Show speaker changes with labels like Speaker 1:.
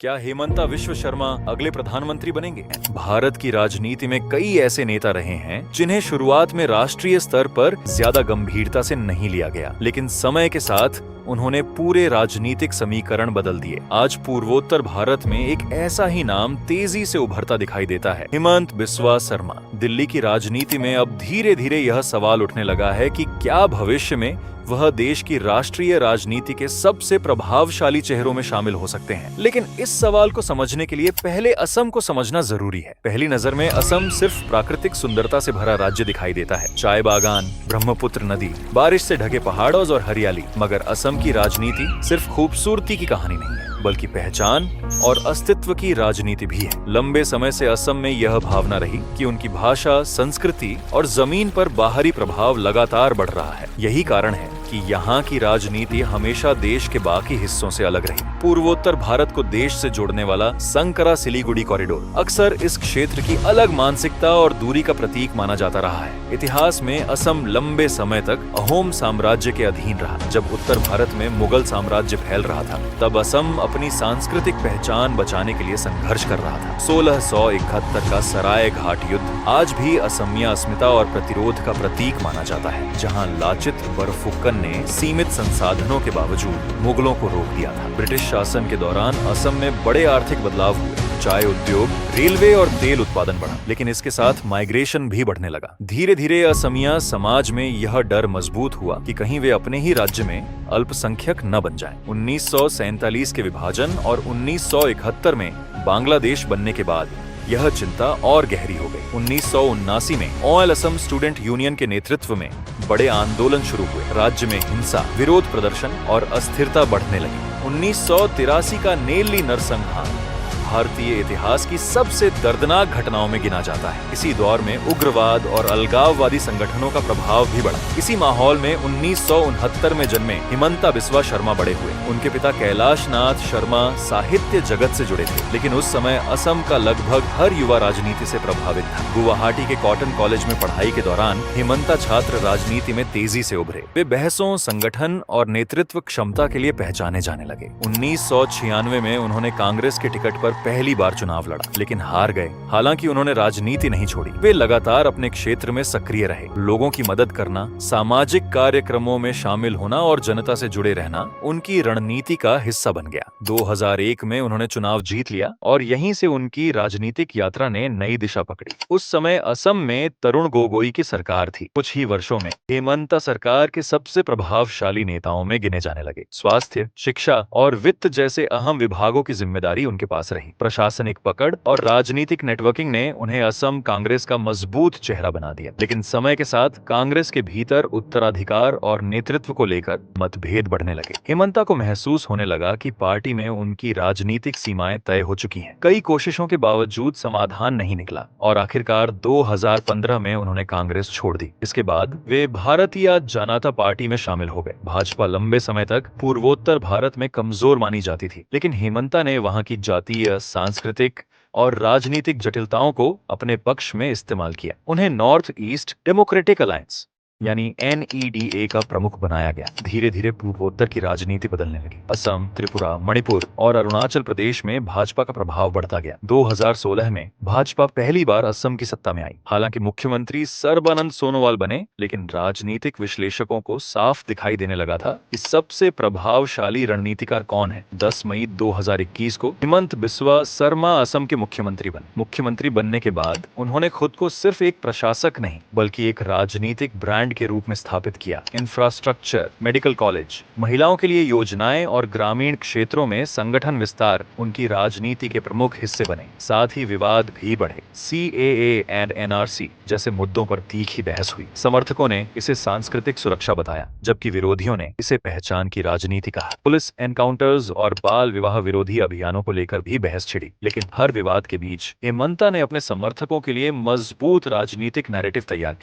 Speaker 1: क्या हेमंता विश्व शर्मा अगले प्रधानमंत्री बनेंगे? भारत की राजनीति में कई ऐसे नेता रहे हैं जिन्हें शुरुआत में राष्ट्रीय स्तर पर ज्यादा गंभीरता से नहीं लिया गया, लेकिन समय के साथ उन्होंने पूरे राजनीतिक समीकरण बदल दिए। आज पूर्वोत्तर भारत में एक ऐसा ही नाम तेजी से उभरता दिखाई देता है, हेमंत बिस्वा शर्मा। दिल्ली की राजनीति में अब धीरे धीरे यह सवाल उठने लगा है कि क्या भविष्य में वह देश की राष्ट्रीय राजनीति के सबसे प्रभावशाली चेहरों में शामिल हो सकते हैं। लेकिन इस सवाल को समझने के लिए पहले असम को समझना जरूरी है। पहली नजर में असम सिर्फ प्राकृतिक सुंदरता से भरा राज्य दिखाई देता है, चाय बागान, ब्रह्मपुत्र नदी, बारिश से ढके पहाड़ों और हरियाली। मगर असम की राजनीति सिर्फ खूबसूरती की कहानी नहीं है, बल्कि पहचान और अस्तित्व की राजनीति भी है। लंबे समय से असम में यह भावना रही कि उनकी भाषा, संस्कृति और जमीन पर बाहरी प्रभाव लगातार बढ़ रहा है। यही कारण है कि यहाँ की राजनीति हमेशा देश के बाकी हिस्सों से अलग रही। पूर्वोत्तर भारत को देश से जोड़ने वाला संकरा सिलीगुड़ी कॉरिडोर अक्सर इस क्षेत्र की अलग मानसिकता और दूरी का प्रतीक माना जाता रहा है। इतिहास में असम लंबे समय तक अहोम साम्राज्य के अधीन रहा। जब उत्तर भारत में मुगल साम्राज्य फैल रहा था, तब असम अपनी सांस्कृतिक पहचान बचाने के लिए संघर्ष कर रहा था। 1671 का सराय घाट युद्ध आज भी असमिया अस्मिता और प्रतिरोध का प्रतीक माना जाता है, जहाँ लाचित बरफुकन ने सीमित संसाधनों के बावजूद मुगलों को रोक दिया था। ब्रिटिश शासन के दौरान असम में बड़े आर्थिक बदलाव हुए। चाय उद्योग, रेलवे और तेल उत्पादन बढ़ा, लेकिन इसके साथ माइग्रेशन भी बढ़ने लगा। धीरे धीरे असमिया समाज में यह डर मजबूत हुआ कि कहीं वे अपने ही राज्य में अल्पसंख्यक न बन जाएं। 1947 के विभाजन और 1971 में बांग्लादेश बनने के बाद यह चिंता और गहरी हो गई। 1979 में ऑल असम स्टूडेंट यूनियन के नेतृत्व में बड़े आंदोलन शुरू हुए। राज्य में हिंसा, विरोध प्रदर्शन और अस्थिरता बढ़ने लगी। 1983 का नेल्ली नरसंहार भारतीय इतिहास की सबसे दर्दनाक घटनाओं में गिना जाता है। इसी दौर में उग्रवाद और अलगाववादी संगठनों का प्रभाव भी बढ़ा। इसी माहौल में 1969 में जन्मे हेमंता बिस्वा शर्मा बड़े हुए। उनके पिता कैलाश नाथ शर्मा साहित्य जगत से जुड़े थे, लेकिन उस समय असम का लगभग हर युवा राजनीति से प्रभावित था। गुवाहाटी के कॉटन कॉलेज में पढ़ाई के दौरान हेमंता छात्र राजनीति में तेजी से उभरे। वे बहसों, संगठन और नेतृत्व क्षमता के लिए पहचाने जाने लगे। 1996 में उन्होंने कांग्रेस के टिकट पर पहली बार चुनाव लड़ा, लेकिन हार गए। हालांकि उन्होंने राजनीति नहीं छोड़ी। वे लगातार अपने क्षेत्र में सक्रिय रहे। लोगों की मदद करना, सामाजिक कार्यक्रमों में शामिल होना और जनता से जुड़े रहना उनकी रणनीति का हिस्सा बन गया। 2001 में उन्होंने चुनाव जीत लिया और यहीं से उनकी राजनीतिक यात्रा ने नई दिशा पकड़ी। उस समय असम में तरुण गोगोई की सरकार थी। कुछ ही वर्षों में हेमंता सरकार के सबसे प्रभावशाली नेताओं में गिने जाने लगे। स्वास्थ्य, शिक्षा और वित्त जैसे अहम विभागों की जिम्मेदारी उनके पास रही। प्रशासनिक पकड़ और राजनीतिक नेटवर्किंग ने उन्हें असम कांग्रेस का मजबूत चेहरा बना दिया। लेकिन समय के साथ कांग्रेस के भीतर उत्तराधिकार और नेतृत्व को लेकर मतभेद बढ़ने लगे। हेमंता को महसूस होने लगा कि पार्टी में उनकी राजनीतिक सीमाएं तय हो चुकी हैं। कई कोशिशों के बावजूद समाधान नहीं निकला और आखिरकार 2015 में उन्होंने कांग्रेस छोड़ दी। इसके बाद वे भारतीय जनता पार्टी में शामिल हो गए। भाजपा लंबे समय तक पूर्वोत्तर भारत में कमजोर मानी जाती थी, लेकिन हेमंता ने वहां की जातीय, सांस्कृतिक और राजनीतिक जटिलताओं को अपने पक्ष में इस्तेमाल किया। उन्हें नॉर्थ ईस्ट डेमोक्रेटिक अलायंस यानी NEDA का प्रमुख बनाया गया। धीरे धीरे पूर्वोत्तर की राजनीति बदलने लगी। असम, त्रिपुरा, मणिपुर और अरुणाचल प्रदेश में भाजपा का प्रभाव बढ़ता गया। 2016 में भाजपा पहली बार असम की सत्ता में आई। हालांकि मुख्यमंत्री सर्बानंद सोनोवाल बने, लेकिन राजनीतिक विश्लेषकों को साफ दिखाई देने लगा था कि सबसे प्रभावशाली रणनीतिकार कौन है। 10 मई 2021 को हेमंत बिस्वा शर्मा असम के मुख्यमंत्री बने। मुख्यमंत्री बनने के बाद उन्होंने खुद को सिर्फ एक प्रशासक नहीं, बल्कि एक राजनीतिक ब्रांड के रूप में स्थापित किया। इंफ्रास्ट्रक्चर, मेडिकल कॉलेज, महिलाओं के लिए योजनाएं और ग्रामीण क्षेत्रों में संगठन विस्तार उनकी राजनीति के प्रमुख हिस्से बने। साथ ही विवाद भी बढ़े। CAA एंड NRC जैसे मुद्दों पर तीखी बहस हुई। समर्थकों ने इसे सांस्कृतिक सुरक्षा बताया, जबकि विरोधियों ने इसे पहचान की राजनीति कहा। पुलिस एनकाउंटर्स और बाल विवाह विरोधी अभियानों को लेकर भी बहस छिड़ी, लेकिन हर विवाद के बीच हेमंता ने अपने समर्थकों के लिए मजबूत राजनीतिक नैरेटिव तैयार किया।